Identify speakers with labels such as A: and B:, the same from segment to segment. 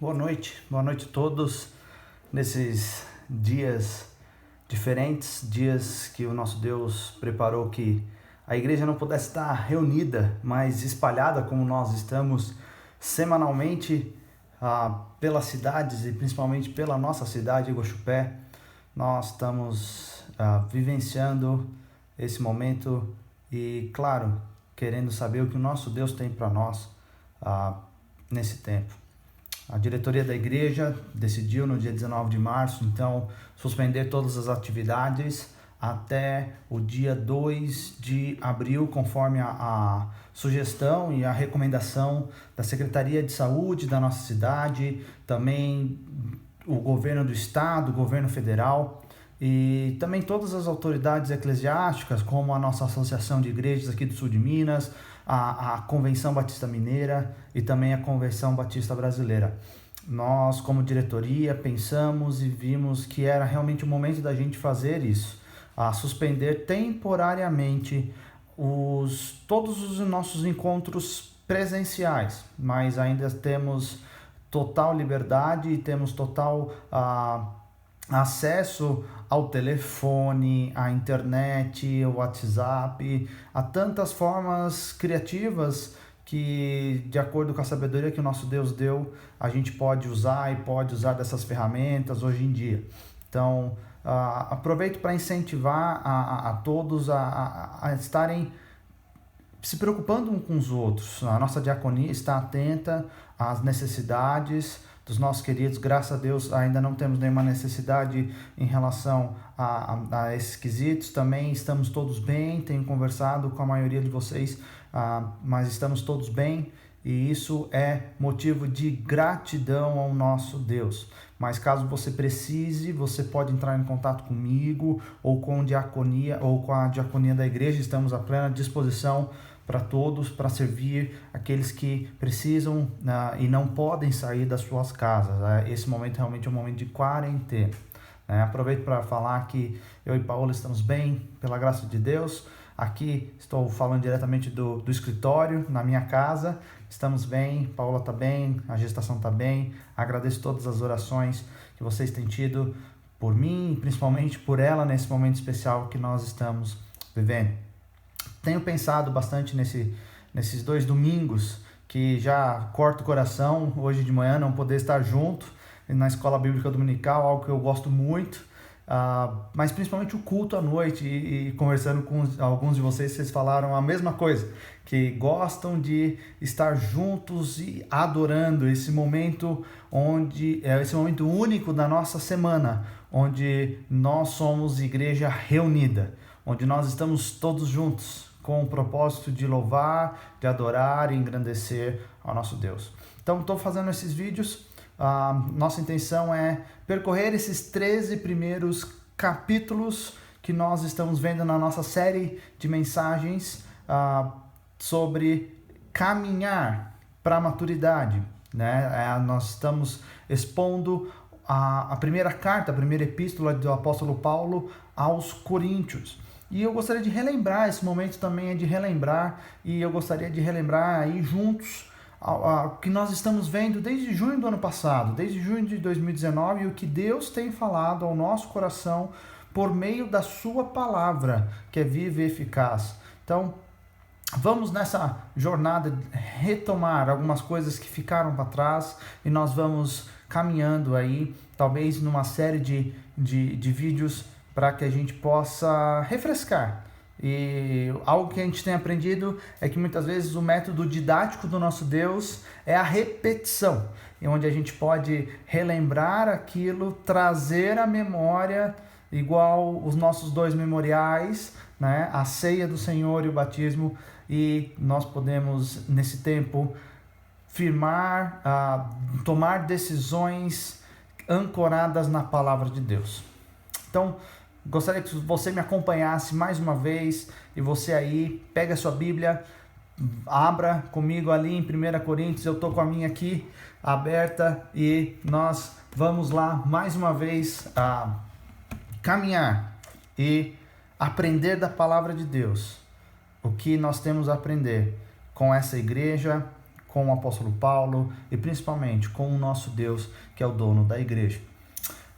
A: Boa noite a todos nesses dias diferentes, dias que o nosso Deus preparou que a igreja não pudesse estar reunida, mas espalhada como nós estamos semanalmente pelas cidades e principalmente pela nossa cidade, Iguaxupé. Nós estamos vivenciando esse momento e, claro, querendo saber o que o nosso Deus tem para nós nesse tempo. A diretoria da igreja decidiu no dia 19 de março, então, suspender todas as atividades até o dia 2 de abril, conforme a sugestão e a recomendação da Secretaria de Saúde da nossa cidade, também o governo do estado, o governo federal e também todas as autoridades eclesiásticas, como a nossa Associação de Igrejas aqui do Sul de Minas, a Convenção Batista Mineira e também a Convenção Batista Brasileira. Nós, como diretoria, pensamos e vimos que era realmente o momento da gente fazer isso, suspender temporariamente todos os nossos encontros presenciais, mas ainda temos total liberdade e temos total acesso ao telefone, à internet, ao WhatsApp, a tantas formas criativas que, de acordo com a sabedoria que o nosso Deus deu, a gente pode usar e pode usar dessas ferramentas hoje em dia. Então, aproveito para incentivar a todos a estarem se preocupando uns com os outros. A nossa diaconia está atenta às necessidades dos nossos queridos. Graças a Deus ainda não temos nenhuma necessidade em relação a esses quesitos. Também estamos todos bem, tenho conversado com a maioria de vocês, mas estamos todos bem e isso é motivo de gratidão ao nosso Deus. Mas caso você precise, você pode entrar em contato comigo ou com a diaconia da igreja. Estamos à plena disposição para todos, para servir aqueles que precisam e não podem sair das suas casas. Esse momento realmente é um momento de quarentena. Aproveito para falar que eu e Paola estamos bem, pela graça de Deus. Aqui estou falando diretamente do escritório, na minha casa. Estamos bem, Paola está bem, a gestação está bem. Agradeço todas as orações que vocês têm tido por mim e principalmente por ela nesse momento especial que nós estamos vivendo. Tenho pensado bastante nesses 2 domingos que já corta o coração, hoje de manhã não poder estar junto na escola bíblica dominical, algo que eu gosto muito, mas principalmente o culto à noite e conversando com alguns de vocês falaram a mesma coisa, que gostam de estar juntos e adorando esse momento esse momento único da nossa semana, onde nós somos igreja reunida, onde nós estamos todos juntos, com o propósito de louvar, de adorar e engrandecer ao nosso Deus. Então, estou fazendo esses vídeos. Nossa intenção é percorrer esses 13 primeiros capítulos que nós estamos vendo na nossa série de mensagens sobre caminhar para a maturidade. Nós estamos expondo a primeira carta, a primeira epístola do apóstolo Paulo aos Coríntios. E eu gostaria de relembrar, esse momento também é de relembrar, e eu gostaria de relembrar aí juntos o que nós estamos vendo desde junho do ano passado, desde junho de 2019, e o que Deus tem falado ao nosso coração por meio da sua palavra, que é viva e eficaz. Então, vamos nessa jornada retomar algumas coisas que ficaram para trás, e nós vamos caminhando aí, talvez numa série de vídeos, para que a gente possa refrescar. E algo que a gente tem aprendido é que muitas vezes o método didático do nosso Deus é a repetição, onde a gente pode relembrar aquilo, trazer à memória, igual os nossos 2 memoriais, a ceia do Senhor e o batismo, e nós podemos nesse tempo firmar, tomar decisões ancoradas na palavra de Deus. Então, gostaria que você me acompanhasse mais uma vez e você aí, pega a sua Bíblia, abra comigo ali em 1 Coríntios, eu estou com a minha aqui aberta e nós vamos lá mais uma vez caminhar e aprender da palavra de Deus. O que nós temos a aprender com essa igreja, com o apóstolo Paulo e principalmente com o nosso Deus, que é o dono da igreja.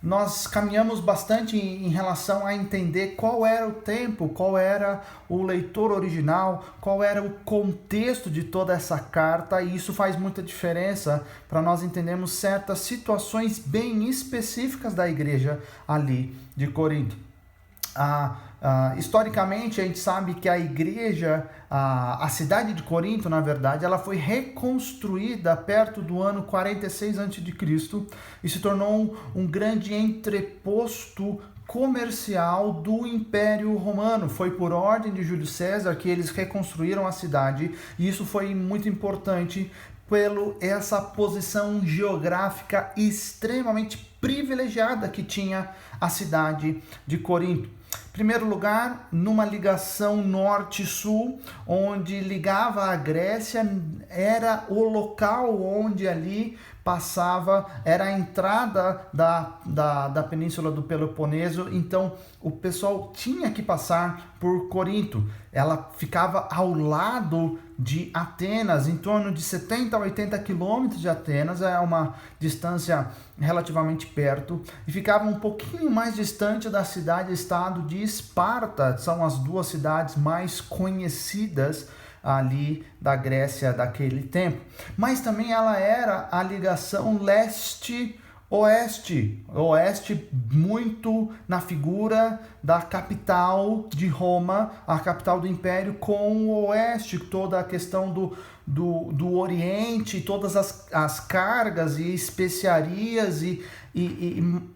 A: Nós caminhamos bastante em relação a entender qual era o tempo, qual era o leitor original, qual era o contexto de toda essa carta, e isso faz muita diferença para nós entendermos certas situações bem específicas da igreja ali de Corinto. Historicamente, a gente sabe que a igreja, a cidade de Corinto, na verdade, ela foi reconstruída perto do ano 46 a.C. e se tornou um grande entreposto comercial do Império Romano. Foi por ordem de Júlio César que eles reconstruíram a cidade, e isso foi muito importante pelo essa posição geográfica extremamente privilegiada que tinha a cidade de Corinto. Em primeiro lugar, numa ligação norte-sul, onde ligava a Grécia, era o local onde ali passava, era a entrada da península do Peloponeso, então o pessoal tinha que passar por Corinto. Ela ficava ao lado de Atenas, em torno de 70 a 80 quilômetros de Atenas, é uma distância relativamente perto, e ficava um pouquinho mais distante da cidade-estado de Esparta. São as duas cidades mais conhecidas ali da Grécia daquele tempo. Mas também ela era a ligação leste-oeste, oeste muito na figura da capital de Roma, a capital do Império, com o oeste, toda a questão do Oriente, todas as cargas e especiarias e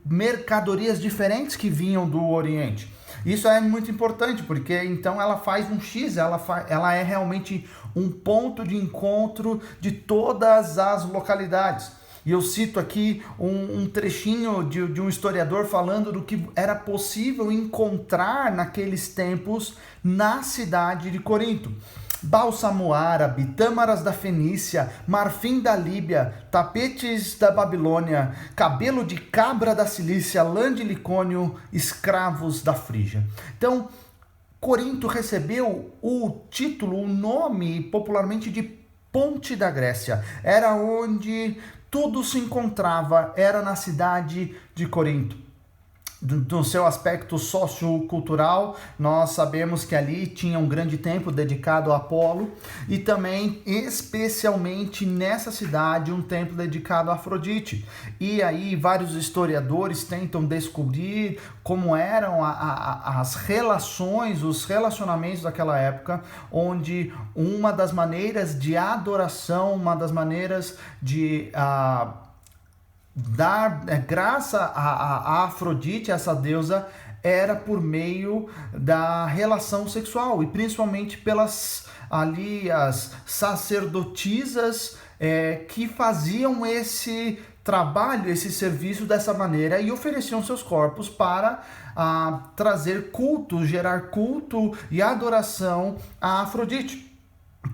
A: mercadorias diferentes que vinham do Oriente. Isso é muito importante, porque então ela faz um X, ela é realmente um ponto de encontro de todas as localidades. E eu cito aqui um trechinho de um historiador falando do que era possível encontrar naqueles tempos na cidade de Corinto. Bálsamo árabe, tâmaras da Fenícia, marfim da Líbia, tapetes da Babilônia, cabelo de cabra da Cilícia, lã de Licônio, escravos da Frígia. Então, Corinto recebeu o título, o nome popularmente de Ponte da Grécia. Era onde tudo se encontrava, era na cidade de Corinto. Do seu aspecto sociocultural, nós sabemos que ali tinha um grande templo dedicado a Apolo, e também, especialmente nessa cidade, um templo dedicado a Afrodite. E aí vários historiadores tentam descobrir como eram as relações, os relacionamentos daquela época, onde uma das maneiras de adoração, uma das maneiras de dar graça a Afrodite, essa deusa, era por meio da relação sexual, e principalmente pelas ali as sacerdotisas que faziam esse trabalho, esse serviço dessa maneira, e ofereciam seus corpos para trazer culto, gerar culto e adoração a Afrodite.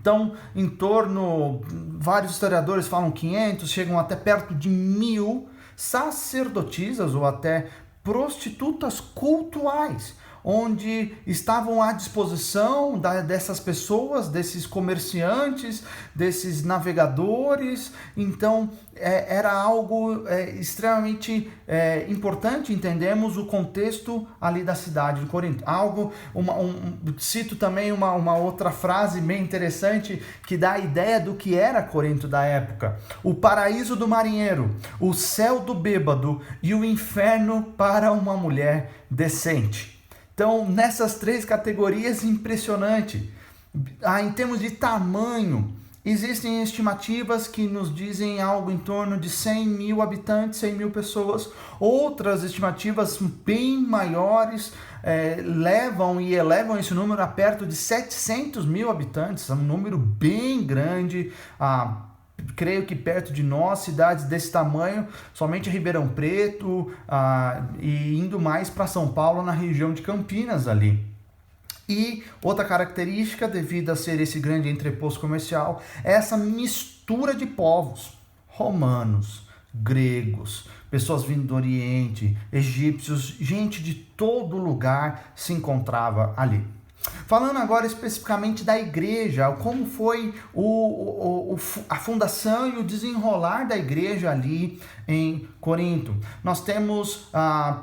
A: Então, em torno, vários historiadores falam 500, chegam até perto de 1000 sacerdotisas ou até prostitutas cultuais, onde estavam à disposição dessas pessoas, desses comerciantes, desses navegadores. Então, era algo extremamente importante. Entendemos o contexto ali da cidade de Corinto. Cito também uma outra frase bem interessante que dá a ideia do que era Corinto da época: o paraíso do marinheiro, o céu do bêbado e o inferno para uma mulher decente. Então, nessas três categorias, impressionante. Em termos de tamanho, existem estimativas que nos dizem algo em torno de 100 mil habitantes, 100 mil pessoas. Outras estimativas bem maiores elevam esse número a perto de 700 mil habitantes, é um número bem grande. Creio que perto de nós, cidades desse tamanho, somente Ribeirão Preto, e indo mais para São Paulo, na região de Campinas ali. E outra característica, devido a ser esse grande entreposto comercial, é essa mistura de povos: romanos, gregos, pessoas vindo do Oriente, egípcios, gente de todo lugar se encontrava ali. Falando agora especificamente da igreja, como foi a fundação e o desenrolar da igreja ali em Corinto. Nós temos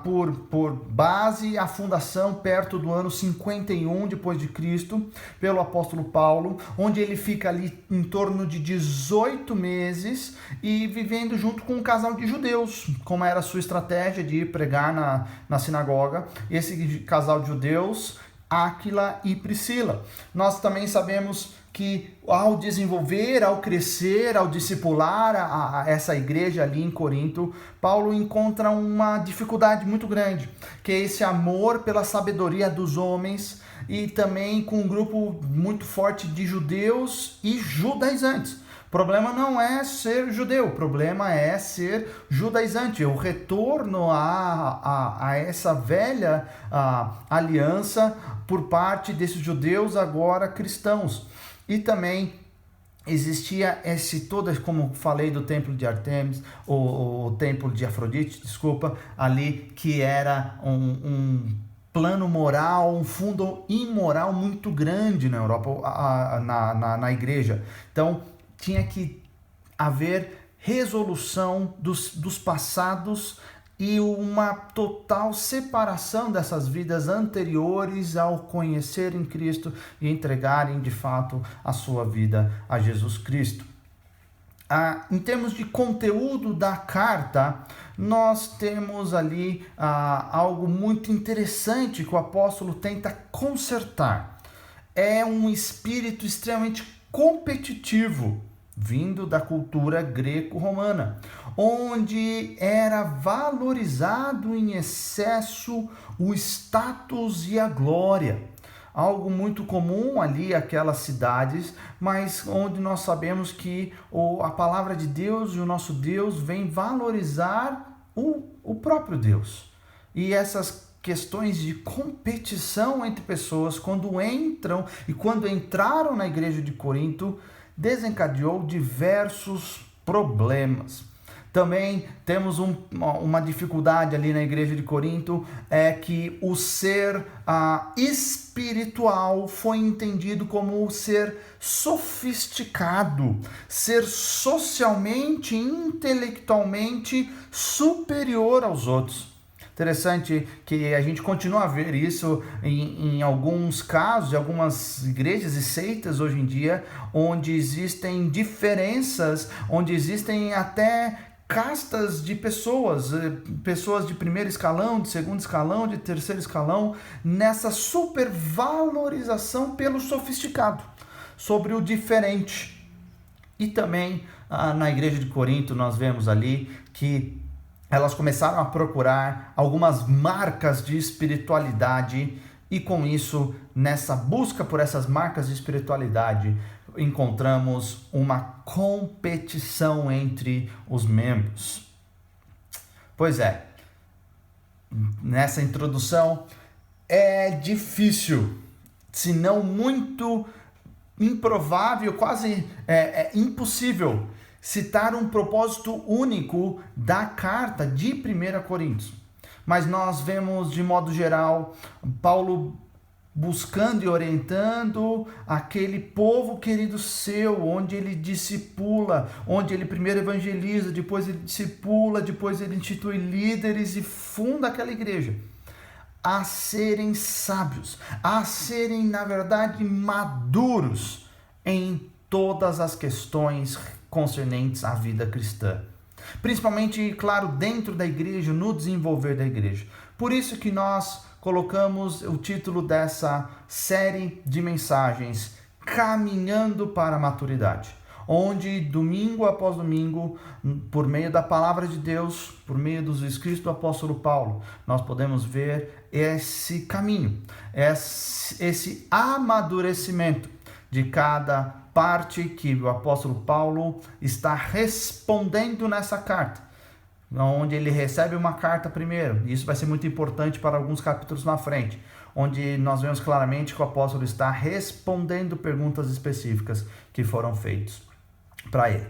A: por base a fundação perto do ano 51 depois de Cristo, pelo apóstolo Paulo, onde ele fica ali em torno de 18 meses e vivendo junto com um casal de judeus, como era a sua estratégia de pregar na sinagoga. Esse casal de judeus, Áquila e Priscila. Nós também sabemos que ao desenvolver, ao crescer, ao discipular essa igreja ali em Corinto, Paulo encontra uma dificuldade muito grande, que é esse amor pela sabedoria dos homens e também com um grupo muito forte de judeus e judaizantes. O problema não é ser judeu, o problema é ser judaizante, o retorno a essa velha aliança por parte desses judeus agora cristãos. E também existia como falei do templo de Artemis, o templo de Afrodite, ali que era um plano moral, um fundo imoral muito grande na Europa, na igreja. Então, tinha que haver resolução dos passados e uma total separação dessas vidas anteriores ao conhecerem Cristo e entregarem de fato a sua vida a Jesus Cristo. Em termos de conteúdo da carta, nós temos ali algo muito interessante que o apóstolo tenta consertar. É um espírito extremamente competitivo, vindo da cultura greco-romana, onde era valorizado em excesso o status e a glória. Algo muito comum ali, aquelas cidades, mas onde nós sabemos que a palavra de Deus e o nosso Deus vem valorizar o próprio Deus. E essas questões de competição entre pessoas, quando entraram na igreja de Corinto, desencadeou diversos problemas. Também temos uma dificuldade ali na igreja de Corinto, é que o ser espiritual foi entendido como ser sofisticado, ser socialmente, intelectualmente superior aos outros. Interessante que a gente continua a ver isso em alguns casos, em algumas igrejas e seitas hoje em dia, onde existem diferenças, onde existem até castas de pessoas de primeiro escalão, de segundo escalão, de terceiro escalão, nessa supervalorização pelo sofisticado, sobre o diferente. E também na igreja de Corinto nós vemos ali que elas começaram a procurar algumas marcas de espiritualidade e com isso, nessa busca por essas marcas de espiritualidade, encontramos uma competição entre os membros. Pois é, nessa introdução é difícil, se não muito improvável, quase impossível, citar um propósito único da carta de 1 Coríntios. Mas nós vemos, de modo geral, Paulo buscando e orientando aquele povo querido seu, onde ele discipula, onde ele primeiro evangeliza, depois ele discipula, depois ele institui líderes e funda aquela igreja, a serem sábios, a serem, na verdade, maduros em todas as questões concernentes à vida cristã. Principalmente, claro, dentro da igreja, no desenvolver da igreja. Por isso que nós colocamos o título dessa série de mensagens, Caminhando para a Maturidade, onde domingo após domingo, por meio da palavra de Deus, por meio dos escritos do apóstolo Paulo, nós podemos ver esse caminho, esse amadurecimento de cada parte que o apóstolo Paulo está respondendo nessa carta, onde ele recebe uma carta primeiro. Isso vai ser muito importante para alguns capítulos na frente, onde nós vemos claramente que o apóstolo está respondendo perguntas específicas que foram feitas para ele.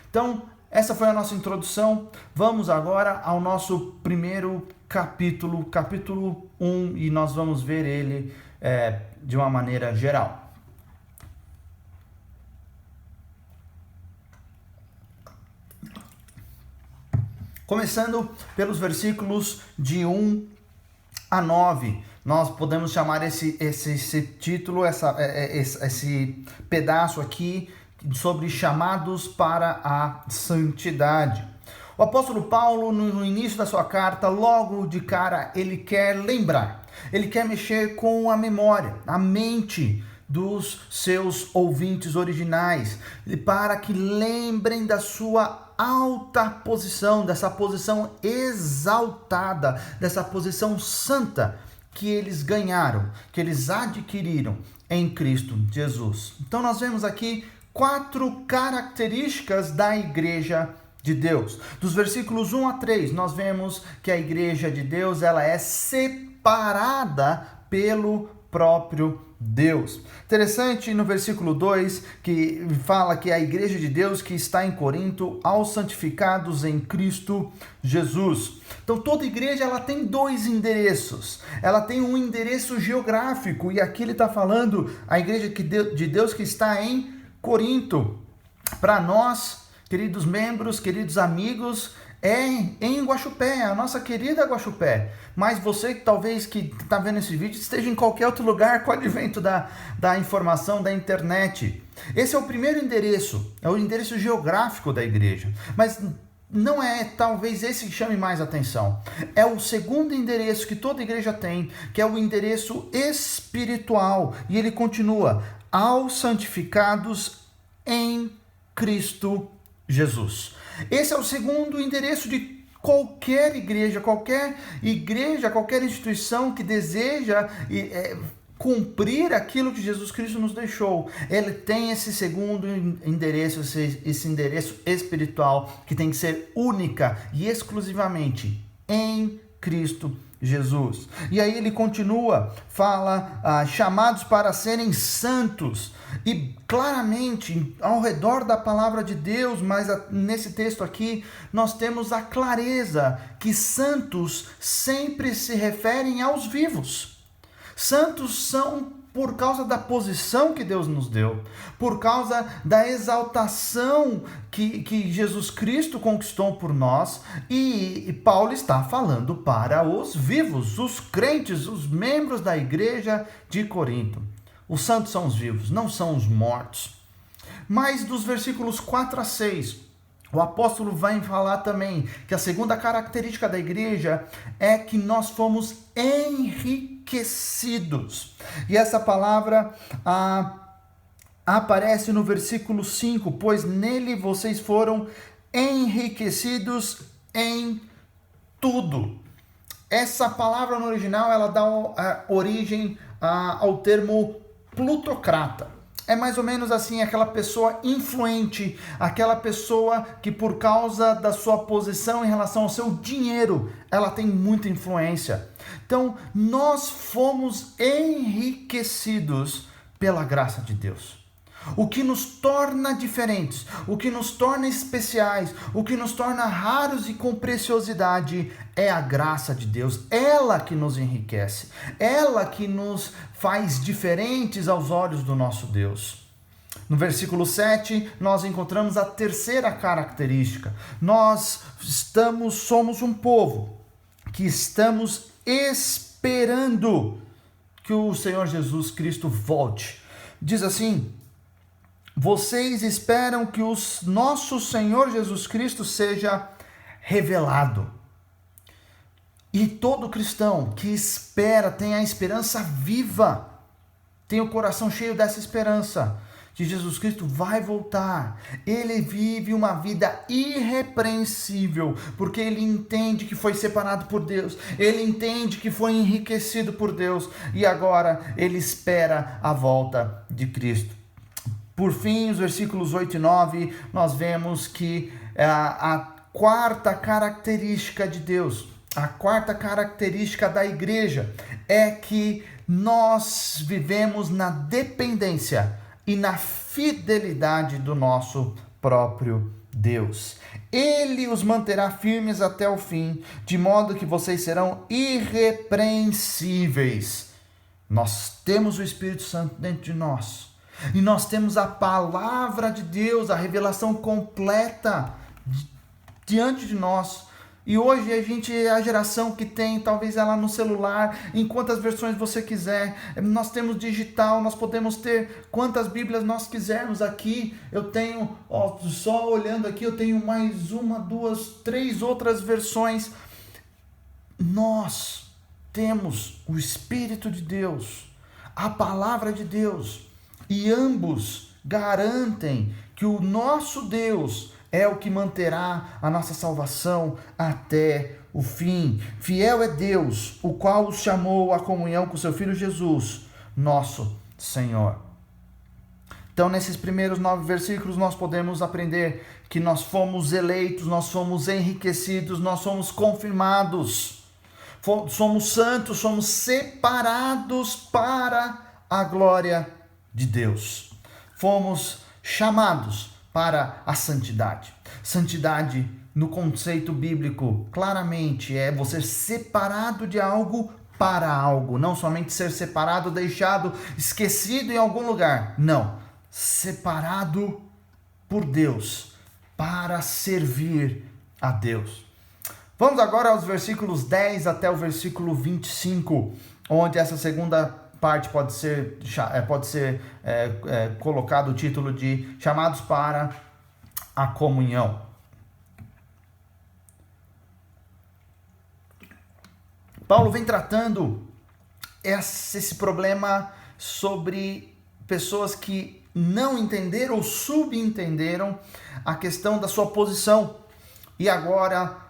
A: Então, essa foi a nossa introdução. Vamos agora ao nosso primeiro capítulo 1, e nós vamos ver ele de uma maneira geral. Começando pelos versículos de 1 a 9, nós podemos chamar esse título, esse pedaço aqui, sobre chamados para a santidade. O apóstolo Paulo, no início da sua carta, logo de cara, ele quer lembrar, ele quer mexer com a memória, a mente dos seus ouvintes originais, para que lembrem da sua alta posição, dessa posição exaltada, dessa posição santa que eles ganharam, que eles adquiriram em Cristo Jesus. Então nós vemos aqui 4 características da igreja de Deus. Dos versículos 1 a 3, nós vemos que a igreja de Deus, ela é separada pelo próprio Deus. Interessante no versículo 2, que fala que a igreja de Deus que está em Corinto, aos santificados em Cristo Jesus. Então toda igreja, ela tem 2 endereços. Ela tem um endereço geográfico, e aqui ele está falando a igreja de Deus que está em Corinto. Para nós, queridos membros, queridos amigos, é em Guaxupé, a nossa querida Guaxupé. Mas você que talvez que está vendo esse vídeo esteja em qualquer outro lugar com o advento da informação da internet. Esse é o primeiro endereço, é o endereço geográfico da igreja. Mas não é talvez esse que chame mais atenção. É o segundo endereço que toda igreja tem, que é o endereço espiritual. E ele continua: aos santificados em Cristo Jesus. Esse é o segundo endereço de qualquer igreja, qualquer instituição que deseja cumprir aquilo que Jesus Cristo nos deixou. Ele tem esse segundo endereço, esse endereço espiritual, que tem que ser única e exclusivamente em Cristo Jesus. E aí ele continua, fala, chamados para serem santos. E claramente, ao redor da palavra de Deus, mas nesse texto aqui, nós temos a clareza que santos sempre se referem aos vivos. Santos são por causa da posição que Deus nos deu, por causa da exaltação que Jesus Cristo conquistou por nós, e Paulo está falando para os vivos, os crentes, os membros da igreja de Corinto. Os santos são os vivos, não são os mortos. Mas dos versículos 4 a 6, o apóstolo vai falar também que a segunda característica da igreja é que nós fomos enriquecidos. E essa palavra aparece no versículo 5, pois nele vocês foram enriquecidos em tudo. Essa palavra no original, ela dá origem ao termo plutocrata. É mais ou menos assim, aquela pessoa influente, aquela pessoa que por causa da sua posição em relação ao seu dinheiro, ela tem muita influência. Então, nós fomos enriquecidos pela graça de Deus. O que nos torna diferentes, o que nos torna especiais, o que nos torna raros e com preciosidade é a graça de Deus. Ela que nos enriquece, ela que nos faz diferentes aos olhos do nosso Deus. No versículo 7, nós encontramos a terceira característica. Nós somos um povo que estamos esperando que o Senhor Jesus Cristo volte. Diz assim: vocês esperam que o nosso Senhor Jesus Cristo seja revelado. E todo cristão que espera, tem a esperança viva, tem o coração cheio dessa esperança, que Jesus Cristo vai voltar. Ele vive uma vida irrepreensível, porque ele entende que foi separado por Deus, ele entende que foi enriquecido por Deus, e agora ele espera a volta de Cristo. Por fim, os versículos 8 e 9, nós vemos que a quarta característica de Deus, a quarta característica da igreja, é que nós vivemos na dependência e na fidelidade do nosso próprio Deus. Ele os manterá firmes até o fim, de modo que vocês serão irrepreensíveis Nós temos o Espírito Santo dentro de nós. E nós temos a palavra de Deus, a revelação completa diante de nós. E hoje a gente é a geração que tem, talvez ela no celular, em quantas versões você quiser. Nós temos digital, nós podemos ter quantas Bíblias nós quisermos aqui. Eu tenho, só olhando aqui, eu tenho mais 1, 2, 3 outras versões. Nós temos o Espírito de Deus, a palavra de Deus, e ambos garantem que o nosso Deus é o que manterá a nossa salvação até o fim. Fiel é Deus, o qual os chamou à comunhão com seu Filho Jesus, nosso Senhor. Então, nesses primeiros 9 versículos, nós podemos aprender que nós fomos eleitos, nós fomos enriquecidos, nós somos confirmados, somos santos, somos separados para a glória de Deus. Fomos chamados para a santidade. Santidade, no conceito bíblico, claramente é você separado de algo para algo. Não somente ser separado, deixado, esquecido em algum lugar. Não. Separado por Deus para servir a Deus. Vamos agora aos versículos 10 até o versículo 25, onde essa segunda parte pode ser colocado o título de chamados para a comunhão. Paulo vem tratando esse problema sobre pessoas que não entenderam ou subentenderam a questão da sua posição. E agora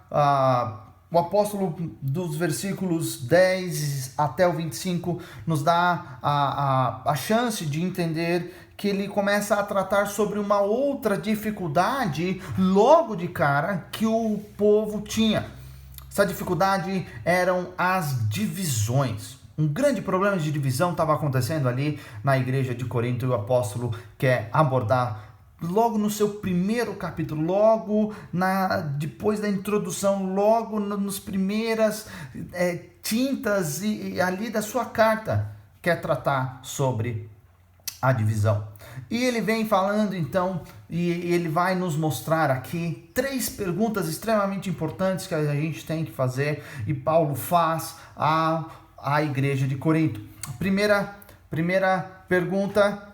A: o apóstolo, dos versículos 10 até o 25, nos dá a chance de entender que ele começa a tratar sobre uma outra dificuldade logo de cara que o povo tinha. Essa dificuldade eram as divisões. Um grande problema de divisão estava acontecendo ali na igreja de Corinto, e o apóstolo quer abordar logo no seu primeiro capítulo, depois da introdução, logo nas primeiras tintas e ali da sua carta, quer tratar sobre a divisão. E ele vem falando então, e ele vai nos mostrar aqui 3 perguntas extremamente importantes que a gente tem que fazer, e Paulo faz à igreja de Corinto. Primeira pergunta,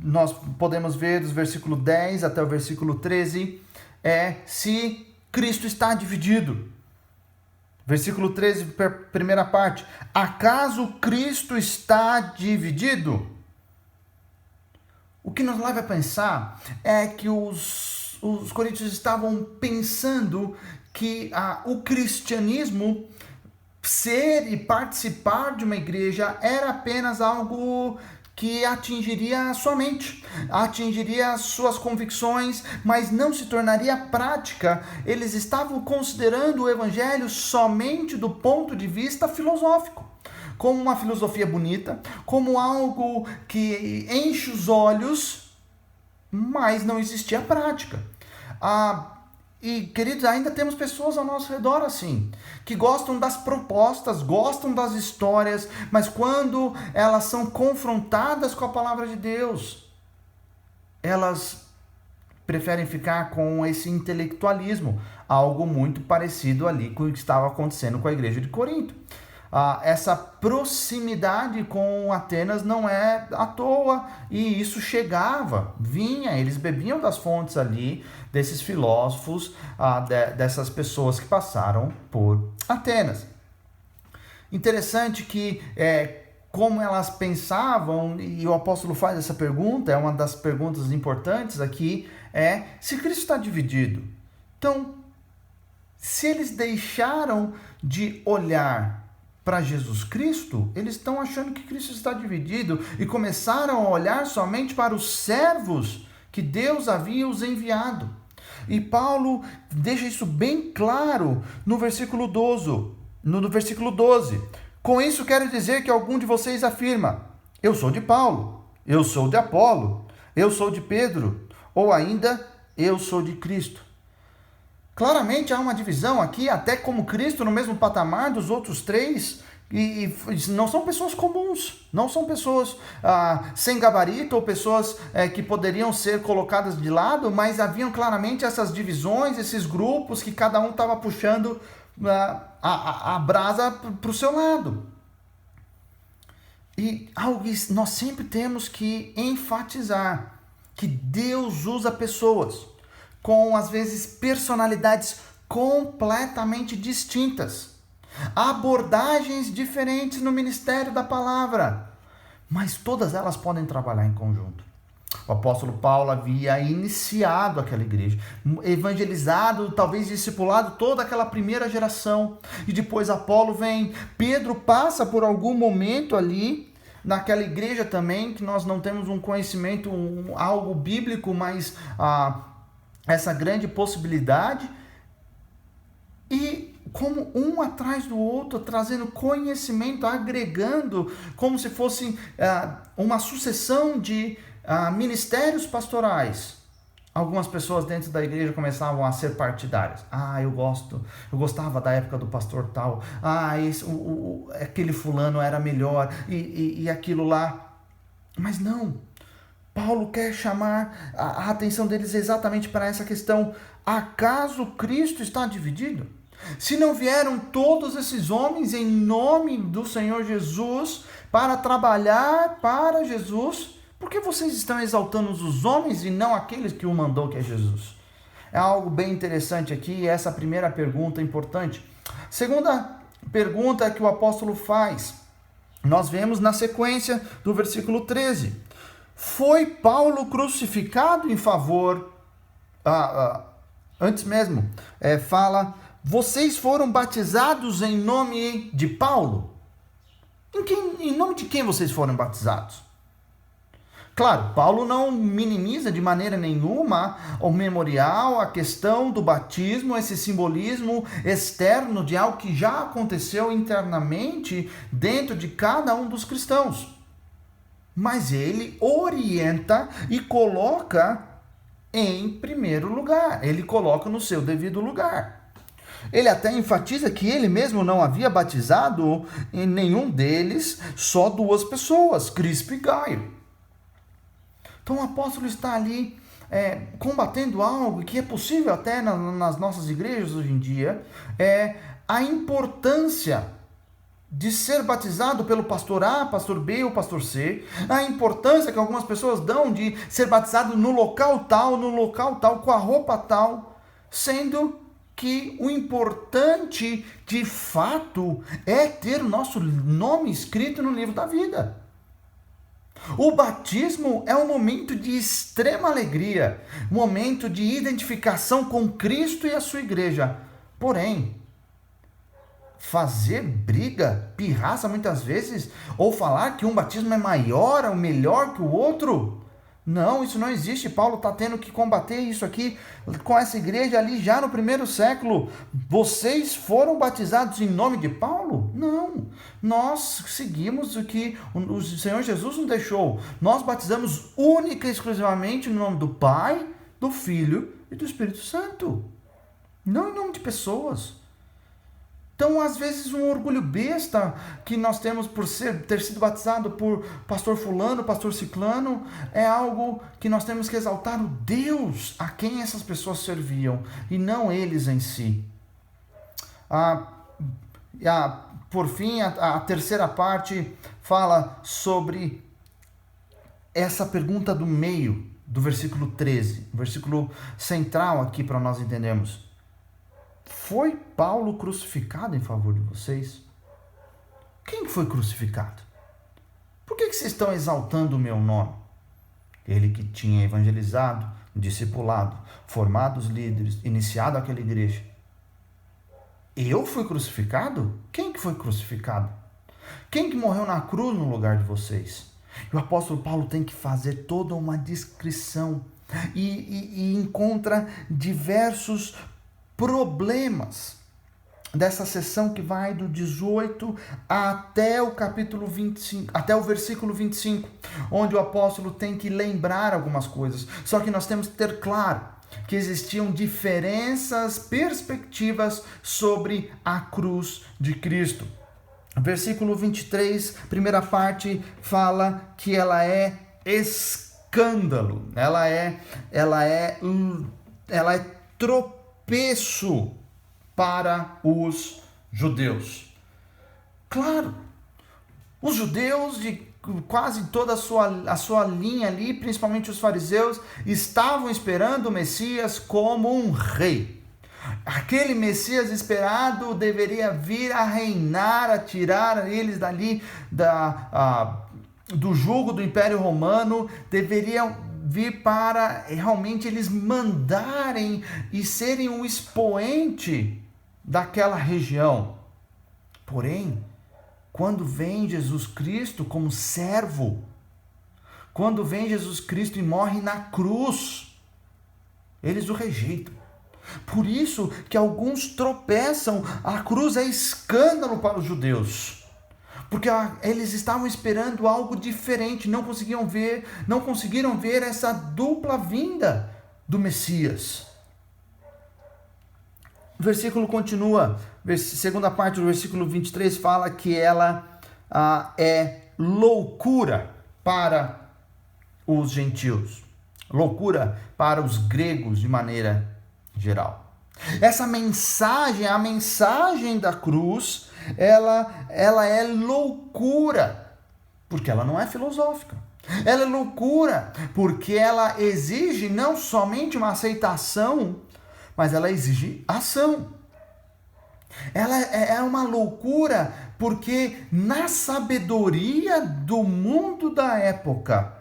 A: nós podemos ver dos versículo 10 até o versículo 13, é se Cristo está dividido. Versículo 13, primeira parte. Acaso Cristo está dividido? O que nos leva a pensar é que os coríntios estavam pensando que o cristianismo, ser e participar de uma igreja, era apenas algo que atingiria a sua mente, atingiria as suas convicções, mas não se tornaria prática. Eles estavam considerando o evangelho somente do ponto de vista filosófico, como uma filosofia bonita, como algo que enche os olhos, mas não existia prática. E, queridos, ainda temos pessoas ao nosso redor assim, que gostam das propostas, gostam das histórias, mas quando elas são confrontadas com a palavra de Deus, elas preferem ficar com esse intelectualismo, algo muito parecido ali com o que estava acontecendo com a igreja de Corinto. Essa proximidade com Atenas não é à toa, e isso vinha, eles bebiam das fontes ali, desses filósofos, dessas pessoas que passaram por Atenas. Interessante que, como elas pensavam, e o apóstolo faz essa pergunta, é uma das perguntas importantes aqui, se Cristo está dividido. Então, se eles deixaram de olhar para Jesus Cristo, eles estão achando que Cristo está dividido e começaram a olhar somente para os servos que Deus havia os enviado. E Paulo deixa isso bem claro no versículo 12. No versículo 12. Com isso quero dizer que algum de vocês afirma: eu sou de Paulo, eu sou de Apolo, eu sou de Pedro, ou ainda, eu sou de Cristo. Claramente há uma divisão aqui, até como Cristo no mesmo patamar dos outros 3 E não são pessoas comuns, não são pessoas sem gabarito ou pessoas que poderiam ser colocadas de lado, mas haviam claramente essas divisões, esses grupos que cada um estava puxando a brasa para o seu lado. E algo que nós sempre temos que enfatizar, que Deus usa pessoas com, às vezes, personalidades completamente distintas, abordagens diferentes no ministério da palavra, mas todas elas podem trabalhar em conjunto. O apóstolo Paulo havia iniciado aquela igreja, evangelizado, talvez discipulado toda aquela primeira geração, e depois Apolo vem, Pedro passa por algum momento ali, naquela igreja também, que nós não temos um conhecimento, algo bíblico, mas essa grande possibilidade, e como um atrás do outro, trazendo conhecimento, agregando, como se fosse uma sucessão de ministérios pastorais. Algumas pessoas dentro da igreja começavam a ser partidárias. Eu gostava da época do pastor tal. Aquele fulano era melhor e aquilo lá. Mas não. Paulo quer chamar a atenção deles exatamente para essa questão. Acaso Cristo está dividido? Se não vieram todos esses homens em nome do Senhor Jesus para trabalhar para Jesus, por que vocês estão exaltando os homens e não aqueles que o mandou, que é Jesus? É algo bem interessante aqui, essa primeira pergunta é importante. Segunda pergunta que o apóstolo faz, nós vemos na sequência do versículo 13. Foi Paulo crucificado em favor... antes mesmo, fala... Vocês foram batizados em nome de Paulo? Em nome de quem vocês foram batizados? Claro, Paulo não minimiza de maneira nenhuma o memorial, a questão do batismo, esse simbolismo externo de algo que já aconteceu internamente dentro de cada um dos cristãos. Mas ele orienta e coloca em primeiro lugar, ele coloca no seu devido lugar. Ele até enfatiza que ele mesmo não havia batizado em nenhum deles, só 2 pessoas, Crispo e Gaio. Então o apóstolo está ali combatendo algo que é possível até nas nossas igrejas hoje em dia, a importância de ser batizado pelo pastor A, pastor B ou pastor C, a importância que algumas pessoas dão de ser batizado no local tal, com a roupa tal, sendo que o importante, de fato, é ter o nosso nome escrito no livro da vida. O batismo é um momento de extrema alegria, momento de identificação com Cristo e a sua igreja. Porém, fazer briga, pirraça muitas vezes, ou falar que um batismo é maior ou melhor que o outro... Não, isso não existe. Paulo está tendo que combater isso aqui com essa igreja ali já no 1º século. Vocês foram batizados em nome de Paulo? Não. Nós seguimos o que o Senhor Jesus nos deixou. Nós batizamos única e exclusivamente no nome do Pai, do Filho e do Espírito Santo. Não em nome de pessoas. Então, às vezes, um orgulho besta que nós temos por ter sido batizado por pastor fulano, pastor ciclano, é algo que nós temos que exaltar o Deus a quem essas pessoas serviam, e não eles em si. Por fim, a terceira parte fala sobre essa pergunta do meio, do versículo 13, o versículo central aqui para nós entendermos. Foi Paulo crucificado em favor de vocês? Quem foi crucificado? Por que vocês estão exaltando o meu nome? Ele que tinha evangelizado, discipulado, formado os líderes, iniciado aquela igreja. Eu fui crucificado? Quem que foi crucificado? Quem que morreu na cruz no lugar de vocês? E o apóstolo Paulo tem que fazer toda uma descrição e encontra diversos problemas dessa sessão que vai do 18 até o capítulo 25, até o versículo 25, onde o apóstolo tem que lembrar algumas coisas. Só que nós temos que ter claro que existiam diferenças, perspectivas sobre a cruz de Cristo. Versículo 23, primeira parte, fala que ela é escândalo, ela é tropeço para os judeus. Claro, os judeus de quase toda a sua linha ali, principalmente os fariseus, estavam esperando o Messias como um rei. Aquele Messias esperado deveria vir a reinar, a tirar eles dali do jugo do Império Romano, deveriam vir para realmente eles mandarem e serem um expoente daquela região. Porém, quando vem Jesus Cristo como servo, quando vem Jesus Cristo e morre na cruz, eles o rejeitam. Por isso que alguns tropeçam, a cruz é escândalo para os judeus, porque eles estavam esperando algo diferente, não conseguiram ver essa dupla vinda do Messias. O versículo continua, segunda parte do versículo 23 fala que ela é loucura para os gentios, loucura para os gregos de maneira geral. Essa mensagem, a mensagem da cruz, ela é loucura, porque ela não é filosófica. Ela é loucura, porque ela exige não somente uma aceitação, mas ela exige ação. Ela é uma loucura, porque na sabedoria do mundo da época,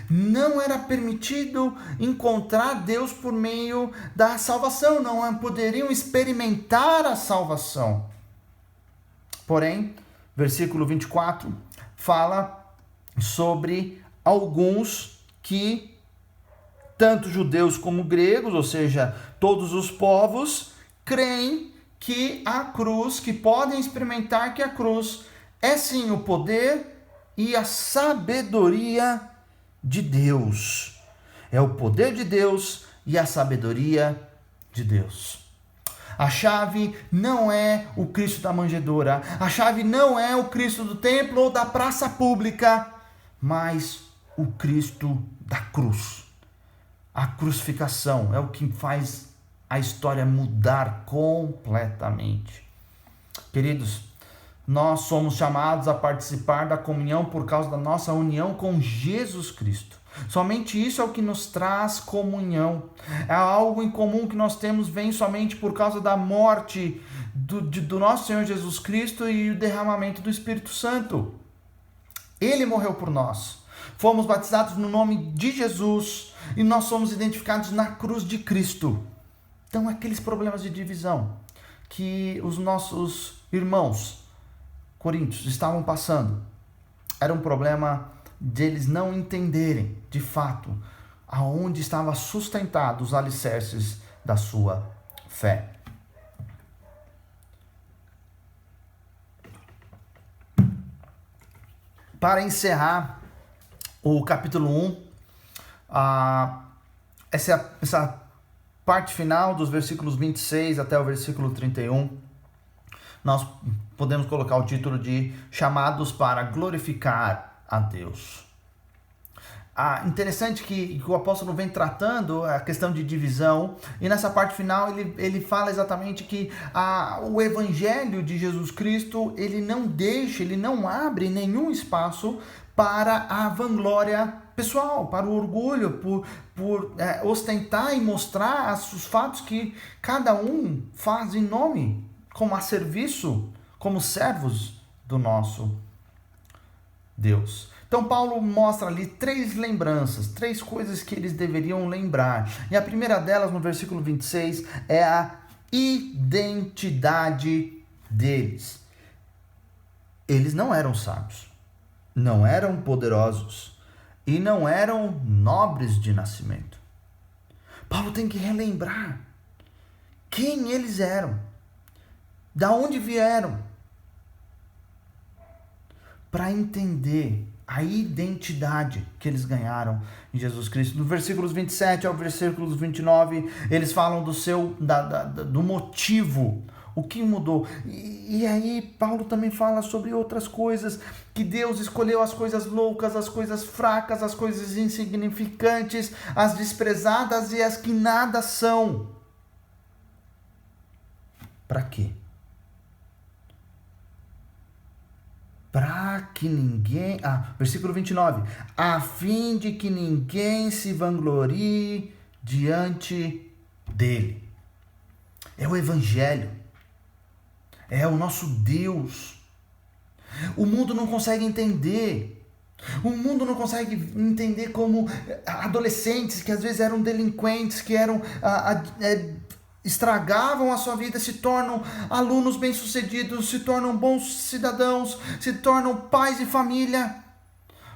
A: não era permitido encontrar Deus por meio da salvação, não poderiam experimentar a salvação. Porém, versículo 24 fala sobre alguns que, tanto judeus como gregos, ou seja, todos os povos, creem que a cruz, que podem experimentar que a cruz é sim o poder e a sabedoria de Deus. É o poder de Deus e a sabedoria de Deus. A chave não é o Cristo da manjedoura, a chave não é o Cristo do templo ou da praça pública, mas o Cristo da cruz. A crucificação é o que faz a história mudar completamente. Queridos, nós somos chamados a participar da comunhão por causa da nossa união com Jesus Cristo. Somente isso é o que nos traz comunhão. É algo em comum que nós temos, vem somente por causa da morte do nosso Senhor Jesus Cristo e o derramamento do Espírito Santo. Ele morreu por nós. Fomos batizados no nome de Jesus e nós somos identificados na cruz de Cristo. Então, aqueles problemas de divisão que os nossos irmãos coríntios estavam passando, era um problema deles não entenderem, de fato, aonde estavam sustentados os alicerces da sua fé. Para encerrar o capítulo 1, essa parte final dos versículos 26 até o versículo 31, nós podemos colocar o título de Chamados para glorificar a Deus. Interessante que o apóstolo vem tratando a questão de divisão, e nessa parte final ele fala exatamente que o evangelho de Jesus Cristo, ele não abre nenhum espaço para a vanglória pessoal, para o orgulho, por ostentar e mostrar os fatos que cada um faz em nome, como a serviço, como servos do nosso Deus. Então Paulo mostra ali 3 lembranças, 3 coisas que eles deveriam lembrar. E a primeira delas, no versículo 26, é a identidade deles. Eles não eram sábios, não eram poderosos e não eram nobres de nascimento. Paulo tem que relembrar quem eles eram, da onde vieram, para entender a identidade que eles ganharam em Jesus Cristo. Do versículos 27 ao versículos 29, eles falam do motivo, O que mudou? E aí Paulo também fala sobre outras coisas, que Deus escolheu as coisas loucas, as coisas fracas, as coisas insignificantes, as desprezadas e as que nada são. Para quê? Para que ninguém... versículo 29. A fim de que ninguém se vanglorie diante dele. É o Evangelho. É o nosso Deus. O mundo não consegue entender. O mundo não consegue entender como adolescentes que às vezes eram delinquentes, que eram estragavam a sua vida, se tornam alunos bem-sucedidos, se tornam bons cidadãos, se tornam pais de família.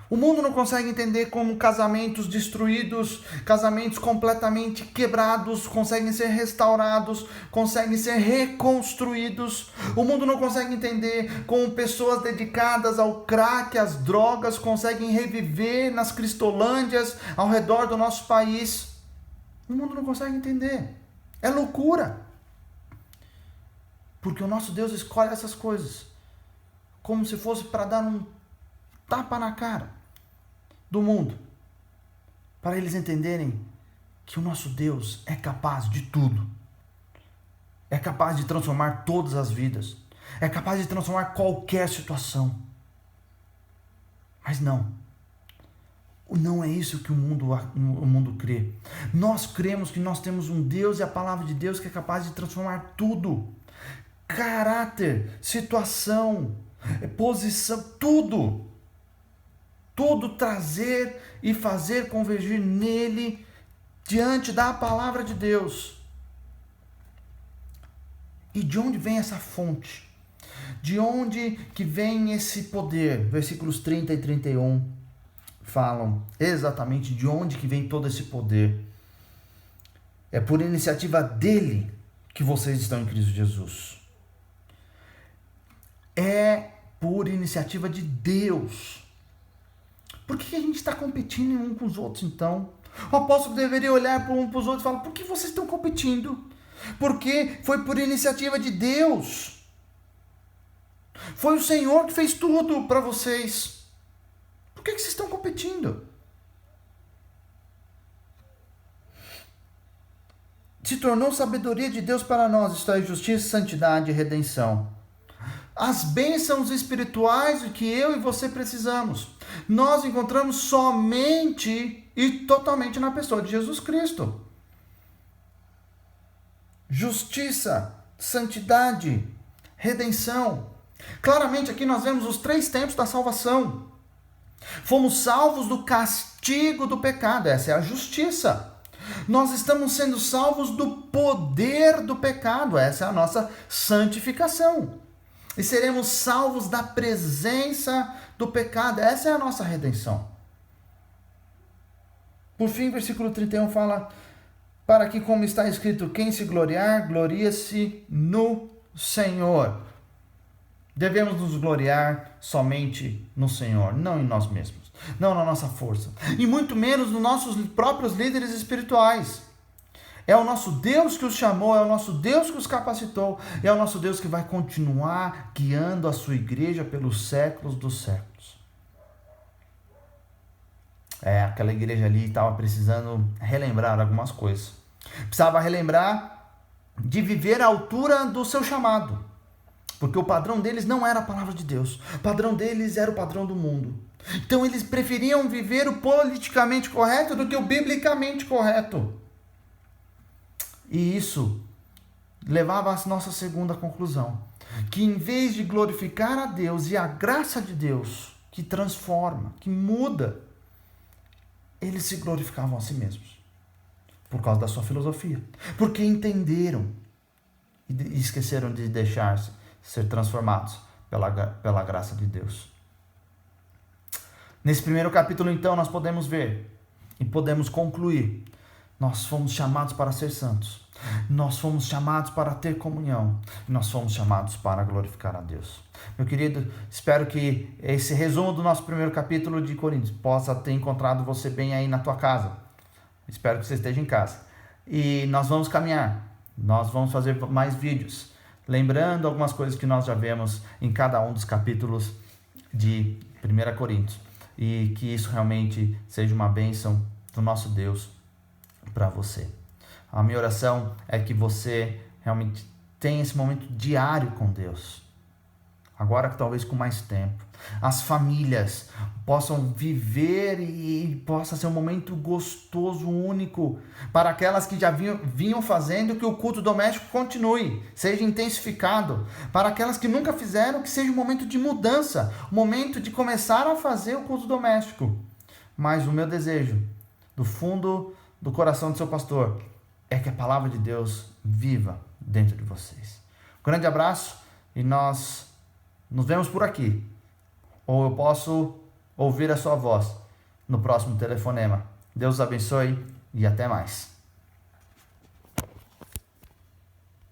A: O mundo não consegue entender como casamentos destruídos, casamentos completamente quebrados, conseguem ser restaurados, conseguem ser reconstruídos. O mundo não consegue entender como pessoas dedicadas ao crack, às drogas, conseguem reviver nas cristolândias ao redor do nosso país. O mundo não consegue entender. É loucura. Porque o nosso Deus escolhe essas coisas como se fosse para dar um tapa na cara do mundo, para eles entenderem que o nosso Deus é capaz de tudo. É capaz de transformar todas as vidas. É capaz de transformar qualquer situação. Mas não é isso que o mundo crê. Nós cremos que nós temos um Deus e a palavra de Deus que é capaz de transformar tudo. Caráter, situação, posição, tudo. Tudo trazer e fazer convergir nele diante da palavra de Deus. E de onde vem essa fonte? De onde que vem esse poder? Versículos 30 e 31 falam exatamente de onde que vem todo esse poder. É por iniciativa dele que vocês estão em Cristo Jesus. É por iniciativa de Deus. Por que a gente está competindo um com os outros, então? O apóstolo deveria olhar para um para os outros e falar, por que vocês estão competindo? Porque foi por iniciativa de Deus. Foi o Senhor que fez tudo para vocês. Por que vocês estão competindo? Se tornou sabedoria de Deus para nós, isto é, justiça, santidade e redenção. As bênçãos espirituais que eu e você precisamos, nós encontramos somente e totalmente na pessoa de Jesus Cristo. Justiça, santidade, redenção. Claramente aqui nós vemos os 3 tempos da salvação. Fomos salvos do castigo do pecado, essa é a justiça. Nós estamos sendo salvos do poder do pecado, essa é a nossa santificação. E seremos salvos da presença do pecado. Essa é a nossa redenção. Por fim, versículo 31 fala, para que, como está escrito, quem se gloriar, gloria-se no Senhor. Devemos nos gloriar somente no Senhor, não em nós mesmos, não na nossa força, e muito menos nos nossos próprios líderes espirituais. É o nosso Deus que os chamou, é o nosso Deus que os capacitou, é o nosso Deus que vai continuar guiando a sua igreja pelos séculos dos séculos. Aquela igreja ali estava precisando relembrar algumas coisas. Precisava relembrar de viver à altura do seu chamado, porque o padrão deles não era a palavra de Deus, o padrão deles era o padrão do mundo. Então eles preferiam viver o politicamente correto do que o biblicamente correto. E isso levava à nossa segunda conclusão, que em vez de glorificar a Deus e a graça de Deus, que transforma, que muda, eles se glorificavam a si mesmos, por causa da sua filosofia, porque entenderam e esqueceram de deixar-se ser transformados pela graça de Deus. Nesse primeiro capítulo, então, nós podemos ver e podemos concluir, nós fomos chamados para ser santos. Nós fomos chamados para ter comunhão. Nós fomos chamados para glorificar a Deus. Meu querido, espero que esse resumo do nosso primeiro capítulo de Coríntios possa ter encontrado você bem aí na tua casa. Espero que você esteja em casa. E nós vamos caminhar. Nós vamos fazer mais vídeos. lembrando algumas coisas que nós já vemos em cada um dos capítulos de 1 Coríntios, e que isso realmente seja uma bênção do nosso Deus para você. A minha oração é que você realmente tenha esse momento diário com Deus, agora talvez com mais tempo. As famílias possam viver e possa ser um momento gostoso, único, para aquelas que já vinham fazendo, que o culto doméstico continue, seja intensificado. Para aquelas que nunca fizeram, que seja um momento de mudança, um momento de começar a fazer o culto doméstico. Mas o meu desejo, do fundo do coração do seu pastor, é que a palavra de Deus viva dentro de vocês. Um grande abraço e nós nos vemos por aqui. Ou eu posso ouvir a sua voz no próximo telefonema. Deus abençoe e até mais.